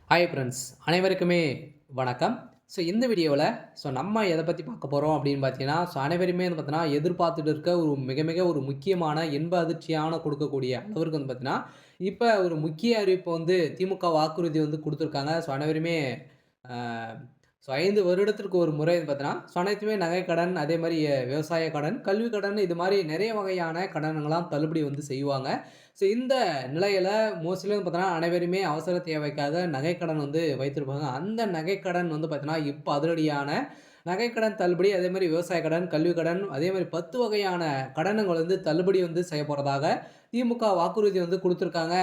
Hi friends அனைவருக்குமே வணக்கம். இந்த வீடியோவில் நம்ம எதை பற்றி பார்க்க போகிறோம் அப்படின்னு பார்த்தீங்கன்னா, அனைவருமே வந்து பார்த்தீங்கன்னா எதிர்பார்த்துட்டு இருக்க ஒரு மிக மிக ஒரு முக்கியமான இன்ப அதிர்ச்சியான கொடுக்கக்கூடிய அளவிற்கு வந்து பார்த்தீங்கன்னா, இப்போ ஒரு முக்கிய அறிவிப்பு வந்து திமுக வாக்குறுதி வந்து கொடுத்துருக்காங்க. அனைவருமே அ 5 வருடத்திற்கு ஒரு முறை வந்து பார்த்தீங்கன்னா, அனைத்துமே நகைக்கடன், அதே மாரி விவசாய கடன், கல்வி கடன் இது மாரி நிறைய வகையான கடன்கள்லாம் தள்ளுபடி வந்து செய்வாங்க. இந்த நிலையில மோஸ்ட்லி வந்து பார்த்தீங்கன்னா, அனைவருமே அவசர தேவைக்காக நகைக்கடன் வந்து வைத்திருப்பாங்க. அந்த நகைக்கடன் வந்து பார்த்தீங்கன்னா, இப்ப அதிரடியான நகைக்கடன் தள்ளுபடி, அதே மாரி விவசாய கடன், கல்வி கடன், அதே மாரி 10 வகையான கடன்கள் வந்து தள்ளுபடி வந்து செய்யப்போறதாக திமுக வாக்குறுதி வந்து குடுத்துருக்காங்க.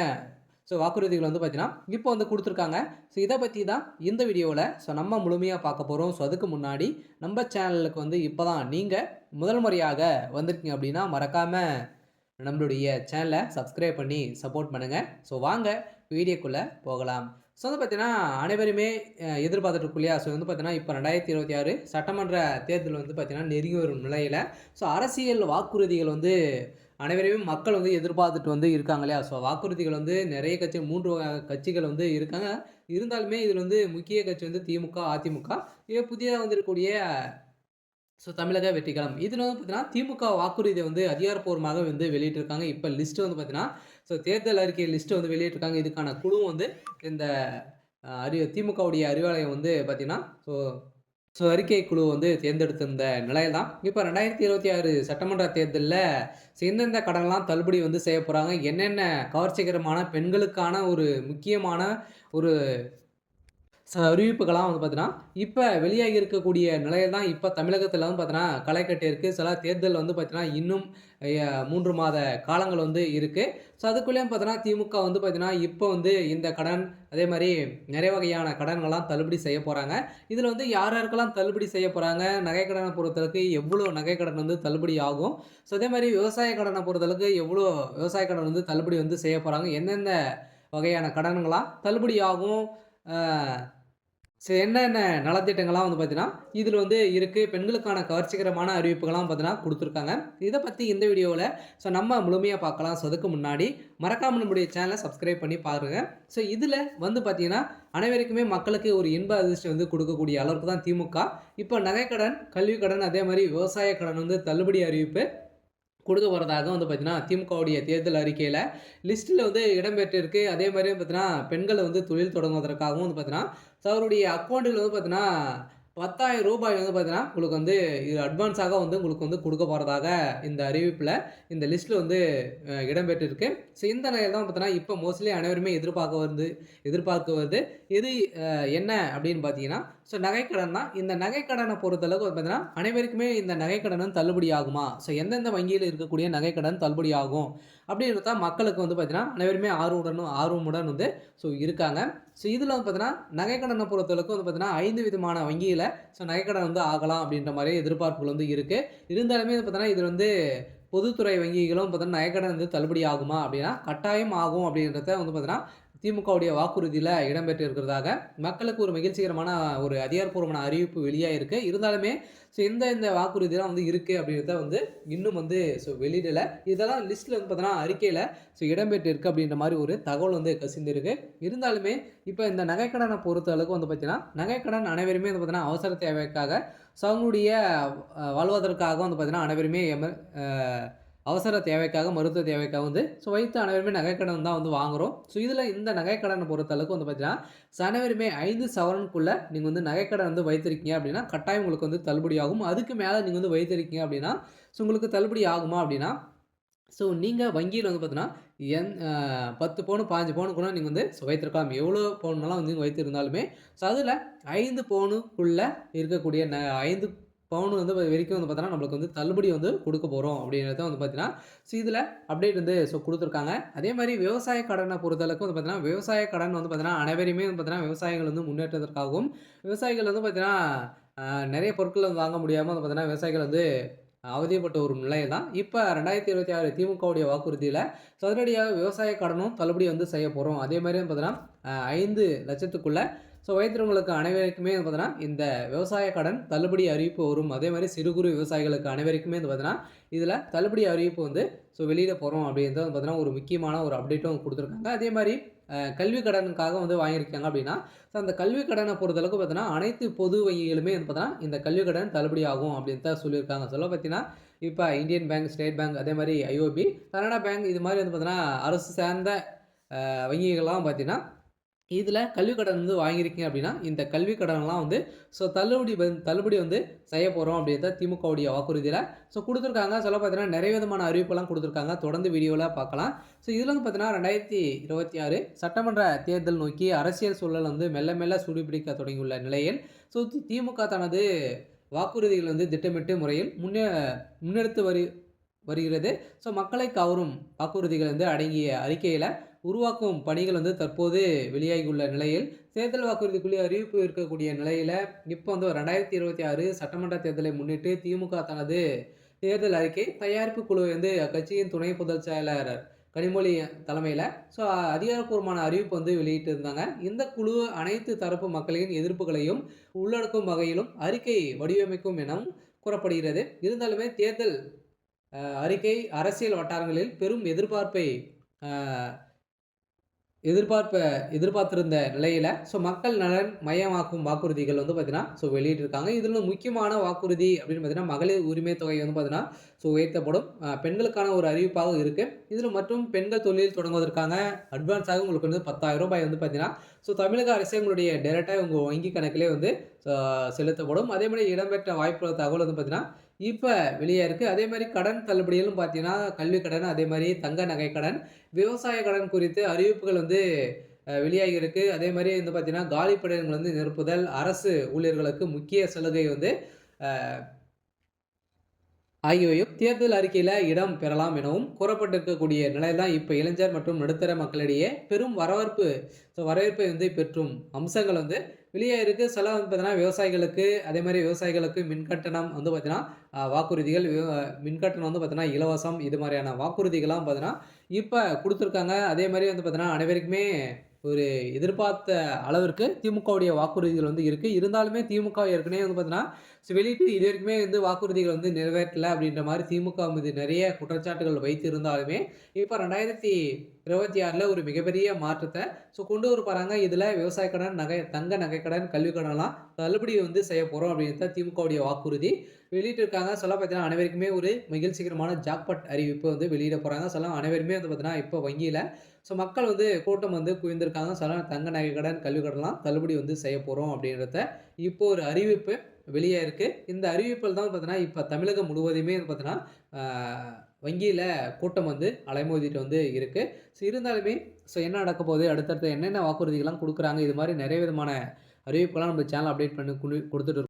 வாக்குறுதிகள் வந்து பார்த்தீங்கன்னா, இப்போ வந்து குடுத்துருக்காங்க. இத பத்தி தான் இந்த வீடியோல நம்ம முழுமையா பார்க்க போறோம். அதுக்கு முன்னாடி நம்ம சேனலுக்கு வந்து இப்ப தான் நீங்க முதல் முறையாக வந்திருக்கீங்க அப்படின்னா, மறக்காம நம்மளுடைய சேனலை சப்ஸ்கிரைப் பண்ணி சப்போர்ட் பண்ணுங்க. வாங்க வீடியோக்குள்ள போகலாம். வந்து பார்த்தீங்கன்னா, அனைவருமே எதிர்பார்த்துட்டு இருக்கோம் இல்லையா? வந்து பார்த்தீங்கன்னா, இப்ப 2026 சட்டமன்ற தேர்தல் வந்து பார்த்தீங்கன்னா, நெருங்கி வரும் நிலையில, அரசியல் வாக்குறுதிகள் வந்து அனைவரையுமே மக்கள் வந்து எதிர்பார்த்துட்டு வந்து இருக்காங்க இல்லையா? வாக்குறுதிகள் வந்து நெறைய கட்சி 3 கட்சிகள் வந்து இருக்காங்க. இருந்தாலுமே இதில வந்து முக்கிய கட்சி வந்து திமுக, அதிமுக. புதிதா வந்திருக்கக்கூடிய தமிழக வெற்றிக்கழகம். இதில வந்து பார்த்தீங்கன்னா, திமுக வாக்குறுதிய வந்து அதிகாரப்பூர்வமாக வந்து வெளியிட்டிருக்காங்க. இப்ப லிஸ்ட் வந்து பார்த்தீங்கன்னா, தேர்தல் அறிக்கை லிஸ்ட் வந்து வெளியிட்டிருக்காங்க. இதுக்கான குழுவும் வந்து இந்த திமுகவுடைய அறிவாலயம் வந்து பார்த்தீங்கன்னா, அறிக்கை குழு வந்து தேர்ந்தெடுத்திருந்த நிலையில தான், இப்ப 2026 சட்டமன்ற தேர்தல்ல எந்தெந்த கடன்லாம் தள்ளுபடி வந்து செய்ய போறாங்க, என்னென்ன கவர்ச்சிகரமான பெண்களுக்கான ஒரு முக்கியமான ஒரு அறிவிப்புகள்லாம் வந்து பார்த்தீங்கன்னா, இப்ப வெளியாகி இருக்கக்கூடிய நிலையில தான் இப்ப தமிழகத்தில வந்து பார்த்தீங்கன்னா, களை கட்டியிருக்கு. தேர்தல் வந்து பார்த்தீங்கன்னா, இன்னும் 3 மாத காலங்கள் வந்து இருக்கு. அதுக்குள்ளேயும் பார்த்தீங்கன்னா, திமுக வந்து பார்த்தீங்கன்னா, இப்ப வந்து இந்த கடன், அதே மாரி நிறைய வகையான கடன்கள்லாம் தள்ளுபடி செய்ய போறாங்க. இதுல வந்து யார் யாருக்கெல்லாம் தள்ளுபடி செய்ய போறாங்க, நகைக்கடன பொறுத்தளவுக்கு எவ்வளோ நகைக்கடன் வந்து தள்ளுபடி ஆகும். அதே மாரி விவசாய கடன பொறுத்தளவுக்கு எவ்வளோ விவசாய கடன் வந்து தள்ளுபடி வந்து செய்ய போறாங்க. எந்தெந்த வகையான கடன்கள்லாம் தள்ளுபடி ஆகும். அ என்னென்ன நலத்திட்டங்கள்லாம் வந்து பார்த்தீங்கன்னா, இதில வந்து இருக்கு. பெண்களுக்கான கவர்ச்சிகரமான அறிவிப்புகள்லாம் பார்த்தீங்கன்னா குடுத்துருக்காங்க. இத பத்தி இந்த வீடியோல நம்ம முழுமையா பார்க்கலாம். அதுக்கு முன்னாடி மறக்காம நம்முடைய சேனல சப்ஸ்கிரைப் பண்ணி பாருங்க. இதில வந்து பார்த்தீங்கன்னா, அனைவருக்குமே மக்களுக்கு ஒரு இன்ப அதிர்ச்சி வந்து குடுக்கக்கூடிய அளவுக்கு தான் திமுக. இப்ப நகைக்கடன், கல்வி கடன், அதே மாரி விவசாய கடன் வந்து தள்ளுபடி அறிவிப்பு குடுக்க போறதாக வந்து பார்த்தீங்கன்னா, திமுகவுடைய தேர்தல் அறிக்கையில லிஸ்ட்ல வந்து இடம்பெற்றிருக்கு. அதே மாரி பார்த்தீங்கன்னா, பெண்கள் வந்து தொழில் தொடங்குவதற்காகவும் வந்து பார்த்தீங்கன்னா, அவருடைய அக்கவுண்ட்ல வந்து பார்த்தீங்கன்னா, ரூ. 10,000 வந்து பார்த்தீங்கன்னா, உங்களுக்கு வந்து இது அட்வான்ஸாக வந்து உங்களுக்கு வந்து குடுக்க போறதாக இந்த அறிவிப்புல, இந்த லிஸ்ட்ல வந்து இடம்பெற்றிருக்கு. இந்த நிலையில தான் பார்த்தீங்கன்னா, இப்ப மோஸ்ட்லி அனைவருமே எதிர்பார்க்குவது எது என்ன அப்படின்னு பார்த்தீங்கன்னா, நகைக்கடன் தான். இந்த நகைக்கடன பொறுத்தளவுக்கு வந்து பார்த்தீங்கன்னா, அனைவருக்குமே இந்த நகைக்கடன் வந்து தள்ளுபடி ஆகுமா? எந்தெந்த வங்கியில இருக்கக்கூடிய நகைக்கடன் தள்ளுபடி ஆகும்? அப்படின்றது தான் மக்களுக்கு வந்து பார்த்தீங்கன்னா, அனைவருமே ஆர்வமுடன் வந்து இருக்காங்க. இதில வந்து பார்த்தீங்கன்னா, நகைக்கடன பொறுத்தளவுக்கு வந்து பார்த்தீங்கன்னா, 5 விதமான வங்கியில நகைக்கடன் வந்து ஆகலாம் அப்படின்ற மாரி எதிர்பார்ப்புகள் வந்து இருக்கு. இருந்தாலுமே வந்து பார்த்தீங்கன்னா, இது வந்து பொதுத்துறை வங்கிகளும் பார்த்தீங்கன்னா, நகைக்கடன் வந்து தள்ளுபடி ஆகுமா? அப்படின்னா, கட்டாயம் ஆகும் அப்படின்றத வந்து பார்த்தீங்கன்னா, திமுகவுடைய வாக்குறுதியில இடம்பெற்று இருக்கிறதாக மக்களுக்கு ஒரு மகிழ்ச்சிகரமான ஒரு அதிகாரப்பூர்வமான அறிவிப்பு வெளியாயிருக்கு. இருந்தாலுமே இந்த வாக்குறுதிலாம் வந்து இருக்கு அப்படின்றத வந்து இன்னும் வந்து வெளியிடல. இதெல்லாம் லிஸ்ட்ல வந்து பார்த்தீங்கன்னா, அறிக்கையில இடம்பெற்று இருக்கு அப்படின்ற மாரி ஒரு தகவல் வந்து கசிந்திருக்கு. இருந்தாலுமே இப்ப இந்த நகைக்கடன பொறுத்த அளவுக்கு வந்து பார்த்தீங்கன்னா, நகைக்கடன் அனைவருமே வந்து பார்த்தீங்கன்னா, அவசர தேவைக்காக அவங்களுடைய வாழ்வதற்காக வந்து பார்த்தீங்கன்னா, அனைவருமே அ அவசர தேவைக்காக, மருத்துவ தேவைக்காக வந்து வைத்து அனைவருமே நகைக்கடன் தான் வந்து வாங்குறோம். இதில இந்த நகைக்கடன பொறுத்த அளவுக்கு வந்து பார்த்தீங்கன்னா, அனைவருமே 5 சவரனுக்குள்ள நீங்க வந்து நகைக்கடன் வந்து வைத்திருக்கீங்க அப்படின்னா, கட்டாயம் உங்களுக்கு வந்து தள்ளுபடி ஆகும். அதுக்கு மேல நீங்க வந்து வைத்திருக்கீங்க அப்படின்னா, உங்களுக்கு தள்ளுபடி ஆகுமா அப்படின்னா, நீங்க வங்கியில வந்து பார்த்தீங்கன்னா, 10 பவுன், 15 பவுன் கூட நீங்க வந்து வைத்திருக்கலாம். எவ்வளோ பவுன்லாம் வந்து வைத்திருந்தாலுமே, அதில 5 பவுனுக்குள்ள இருக்கக்கூடிய 5 பவுன் வந்து வரைக்கும் வந்து பார்த்தீங்கன்னா, நம்மளுக்கு வந்து தள்ளுபடி வந்து குடுக்க போறோம் அப்படின்றத வந்து பார்த்தீங்கன்னா, இதில அப்டேட் வந்து குடுத்துருக்காங்க. அதே மாரி விவசாய கடன பொறுத்தளவுக்கு வந்து பார்த்தீங்கன்னா, விவசாய கடன் வந்து பார்த்தீங்கன்னா, அனைவரையுமே வந்து பார்த்தீங்கன்னா, விவசாயிகள் வந்து முன்னேற்றத்திற்காகவும், விவசாயிகள் வந்து பார்த்தீங்கன்னா, அ நெறைய பொருட்கள் வந்து வாங்க முடியாம வந்து பார்த்தீங்கன்னா, விவசாயிகள் வந்து அவதிப்பட்ட ஒரு நிலை தான். இப்ப 2026 திமுகவுடைய வாக்குறுதியில சதுரடியாக விவசாய கடனும் தள்ளுபடி வந்து செய்ய போறோம். அதே மாரி வந்து பார்த்தீங்கன்னா, 5,00,000த்துக்குள்ள வைத்திருக்கிறவங்களுக்கு அனைவருக்குமே வந்து பார்த்தீங்கன்னா, இந்த விவசாய கடன் தள்ளுபடி அறிவிப்பு வரும். அதே மாரி சிறு குறு விவசாயிகளுக்கு அனைவருக்குமே வந்து பார்த்தீங்கன்னா, இதில தள்ளுபடி அறிவிப்பு வந்து வெளியிட போறோம் அப்படின்றது வந்து பார்த்தீங்கன்னா, ஒரு முக்கியமான ஒரு அப்டேட்டும் குடுத்துருக்காங்க. அதே மாரி கல்வி கடனுக்காக வந்து வாங்கியிருக்காங்க அப்படின்னா, ஸோ அந்த கல்வி கடன பொறுத்தளவுக்கு பார்த்தீங்கன்னா, அனைத்து பொது வங்கிகளுமே வந்து பார்த்தீங்கன்னா, இந்த கல்வி கடன் தள்ளுபடி ஆகும் அப்படின்னு தான் சொல்லியிருக்காங்க. சொல்ல பார்த்தீங்கன்னா, இப்ப இந்தியன் பேங்க், ஸ்டேட் பேங்க் அதே மாரி ஐஓபி, கனரா பேங்க் இது மாரி வந்து பார்த்தீங்கன்னா, அரசு சார்ந்த வங்கிகள்லாம் பார்த்தீங்கன்னா, இதில கல்வி கடன் வந்து வாங்கியிருக்கீங்க அப்படின்னா, இந்த கல்வி கடன்லாம் வந்து தள்ளுபடி வந்து செய்ய போறோம் அப்படின்றத திமுகவுடைய வாக்குறுதியில குடுத்துருக்காங்க. சொல்ல பார்த்தீங்கன்னா, நெறைய விதமான அறிவிப்பெல்லாம் குடுத்துருக்காங்க. தொடர்ந்து வீடியோல பார்க்கலாம். இதில வந்து பார்த்தீங்கன்னா, 2026 சட்டமன்ற தேர்தல் நோக்கி அரசியல் சூழல் வந்து மெல்ல மெல்ல சூடுபிடிக்க தொடங்கியுள்ள நிலையில், திமுக தனது வாக்குறுதிகள் வந்து திட்டமிட்டு முறையில் முன்னெடுத்து வருகிறது. மக்களை கவரும் வாக்குறுதிகள் வந்து அடங்கிய அறிக்கையில உருவாக்கும் பணிகள் வந்து தற்போது வெளியாகியுள்ள நிலையில், தேர்தல் வாக்குறுதிக்குள்ளே அறிவிப்பு இருக்கக்கூடிய நிலையில, இப்போ வந்து 2026 சட்டமன்ற தேர்தலை முன்னிட்டு திமுக தனது தேர்தல் அறிக்கை தயாரிப்பு குழுவை வந்து அக்கட்சியின் துணை பொதுச் செயலர் கனிமொழி தலைமையில அதிகாரப்பூர்வமான அறிவிப்பு வந்து வெளியிட்டிருந்தாங்க. இந்த குழு அனைத்து தரப்பு மக்களின் எதிர்ப்புகளையும் உள்ளடக்கும் வகையிலும் அறிக்கை வடிவமைக்கும் எனவும் கூறப்படுகிறது. இருந்தாலுமே தேர்தல் அறிக்கை அரசியல் வட்டாரங்களில் பெரும் எதிர்பார்ப்பை அ எதிர்பார்ப்ப எதிர்பார்த்திருந்த நிலையில, மக்கள் நலன் மையமாக்கும் வாக்குறுதிகள் வந்து பார்த்தீங்கன்னா, வெளியிட்டிருக்காங்க. இதில முக்கியமான வாக்குறுதி அப்படின்னு பார்த்தீங்கன்னா, மகளிர் உரிமை தொகை வந்து பார்த்தீங்கன்னா, உயர்த்தப்படும். பெண்களுக்கான ஒரு அறிவிப்பாக இருக்கு. இதில மற்றும் பெண்கள் தொழில் தொடங்குவதற்கான அட்வான்ஸாக உங்களுக்கு வந்து ரூ. 10,000 வந்து பார்த்தீங்கன்னா, தமிழக அரசே உங்களுடைய டைரக்ட்டா உங்க வங்கி கணக்கிலே வந்து செலுத்தப்படும். அதேமாரி இடம்பெற்ற வாய்ப்புள்ள தகவல் வந்து பார்த்தீங்கன்னா, இப்ப வெளியா இருக்கு. அதேமாரி கடன் தள்ளுபடிகளும் பார்த்தீங்கன்னா, கல்வி கடன், அதேமாரி தங்க நகை கடன், விவசாய கடன் குறித்து அறிவிப்புகள் வந்து வெளியாகி இருக்கு. அதேமாரி வந்து பார்த்தீங்கன்னா, காலி பணியிடங்கள் வந்து நிரப்புதல், அரசு ஊழியர்களுக்கு முக்கிய சலுகை வந்து அ ஆகியவையும் தேர்தல் அறிக்கையில இடம் பெறலாம் எனவும் கூறப்பட்டிருக்கக்கூடிய நிலையில் தான் இப்ப இளைஞர் மற்றும் நடுத்தர மக்களிடையே பெரும் வரவேற்பை வந்து பெற்றும் அம்சங்கள் வந்து வெளியாயிருக்கு. சில வந்து பார்த்தீங்கன்னா, விவசாயிகளுக்கு அதேமாரி விவசாயிகளுக்கு மின்கட்டணம் வந்து பார்த்தீங்கன்னா, வாக்குறுதிகள் மின்கட்டணம் வந்து பார்த்தீங்கன்னா, இலவசம் இது மாரியான வாக்குறுதிகள்லாம் பார்த்தீங்கன்னா, இப்ப குடுத்துருக்காங்க. அதேமாரி வந்து பார்த்தீங்கன்னா, அனைவருக்குமே ஒரு எதிர்பார்த்த அளவிற்கு திமுகவுடைய வாக்குறுதிகள் வந்து இருக்கு. இருந்தாலுமே திமுக ஏற்கனவே வந்து பார்த்தீங்கன்னா, வெளியிட்டு இதுவரைக்குமே வந்து வாக்குறுதிகள் வந்து நிறைவேற்றல அப்படின்ற மாரி திமுக மீது நெறைய குற்றச்சாட்டுகள் வைத்திருந்தாலுமே, இப்ப 2026ல ஒரு மிகப்பெரிய மாற்றத்த கொண்டு வர போறாங்க. இதுல விவசாய கடன், தங்க நகை கடன், கல்வி கடன்லாம் தள்ளுபடி வந்து செய்ய போறோம் அப்படின்றது தான் திமுகவுடைய வாக்குறுதி. வெளியிட்டிருக்காங்க. சொல்ல பார்த்தீங்கன்னா, அனைவருக்குமே ஒரு மகிழ்ச்சிகரமான ஜாக்பாட் அறிவிப்பு வந்து வெளியிட போறாங்க. அனைவருமே வந்து பார்த்தீங்கன்னா, இப்போ வங்கியில மக்கள் வந்து கூட்டம் வந்து குவிந்திருக்காங்க. தங்க நகை கடன், கல்வி கடன்லாம் தள்ளுபடி வந்து செய்ய போறோம் அப்படின்றத இப்போ ஒரு அறிவிப்பு வெளியா இருக்கு. இந்த அறிவிப்பில் தான் பார்த்தீங்கன்னா, இப்ப தமிழகம் முழுவதுமே வந்து பார்த்தீங்கன்னா, வங்கியில கூட்டம் வந்து அலைமோதிட்டு வந்து இருக்கு. இருந்தாலுமே என்ன நடக்க போகுது? அடுத்தடுத்து என்னென்ன வாக்குறுதிகள்லாம் குடுக்குறாங்க? இது மாரி நெறைய விதமான அறிவிப்புலாம் நம்ம சேனல் அப்டேட் பண்ணி குடுத்துட்டு இருக்கோம்.